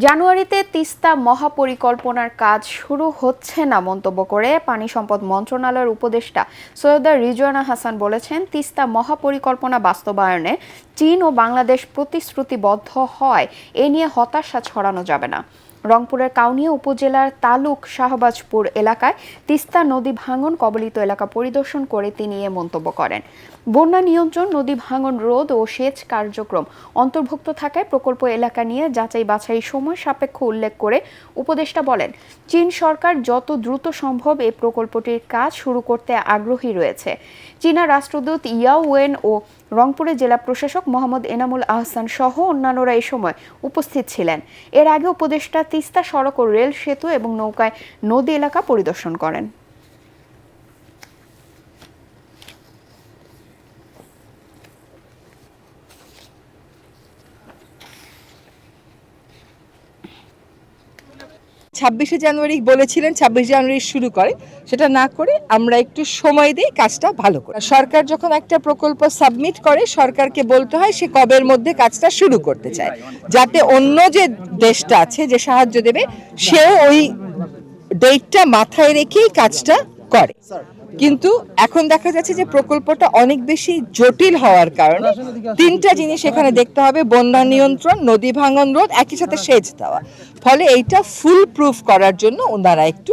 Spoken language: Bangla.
জানুয়ারিতে তিস্তা মহাপরিকল্পনার কাজ শুরু হচ্ছে না মন্তব্য করে পানি সম্পদ মন্ত্রণালয়ের উপদেষ্টা সৈয়দা রিজওয়ানা হাসান বলেছেন, তিস্তা মহাপরিকল্পনা বাস্তবায়নে চীন ও বাংলাদেশ প্রতিশ্রুতিবদ্ধ হয় এ নিয়ে হতাশা ছড়ানো যাবে না। রংপুরের কাউনিয়া উপজেলার তালুক শাহবাজপুর এলাকায় তিস্তা নদী ভাঙন কবলিত এলাকা পরিদর্শন করে তিনি এ মন্তব্য করেন। বন্যা নিয়ন্ত্রণ, নদী ভাঙন রোধ ও সেচ কার্যক্রম অন্তর্ভুক্ত থাকায় প্রকল্প এলাকা নিয়ে যাচাই বাছাই সময় সাপেক্ষ উল্লেখ করে উপদেষ্টা বলেন, চীন সরকার যত দ্রুত সম্ভব এই প্রকল্পটির কাজ শুরু করতে আগ্রহী রয়েছে। চীনা রাষ্ট্রদূত ইয়াও ওয়েন ও রংপুরের জেলা প্রশাসক মোহাম্মদ এনামুল আহসান সহ অন্যান্যরা এই সময় উপস্থিত ছিলেন। এর আগে উপদেষ্টা তিস্তা সড়ক ও রেল সেতু এবং নৌকায় নদী এলাকা পরিদর্শন করেন। 26শে জানুয়ারি বলেছিলেন 26 জানুয়ারি শুরু করে, সেটা না করে আমরা একটু সময় দিই কাজটা ভালো করে। সরকার যখন একটা প্রকল্প সাবমিট করে সরকারকে বলতে হয় সে কবের মধ্যে কাজটা শুরু করতে চায়, যাতে অন্য যে দেশটা আছে যে সাহায্য দেবে সেও ওই ডেটটা মাথায় রেখেই কাজটা করে। কিন্তু এখন দেখা যাচ্ছে যে প্রকল্পটা অনেক বেশি জটিল হওয়ার কারণে তিনটা জিনিস এখানে দেখতে হবে: বন্যা নিয়ন্ত্রণ, নদী ভাঙন রোধ, একই সাথে সেচ দেওয়া। ফলে এইটা ফুল প্রুফ করার জন্য ওনারা একটু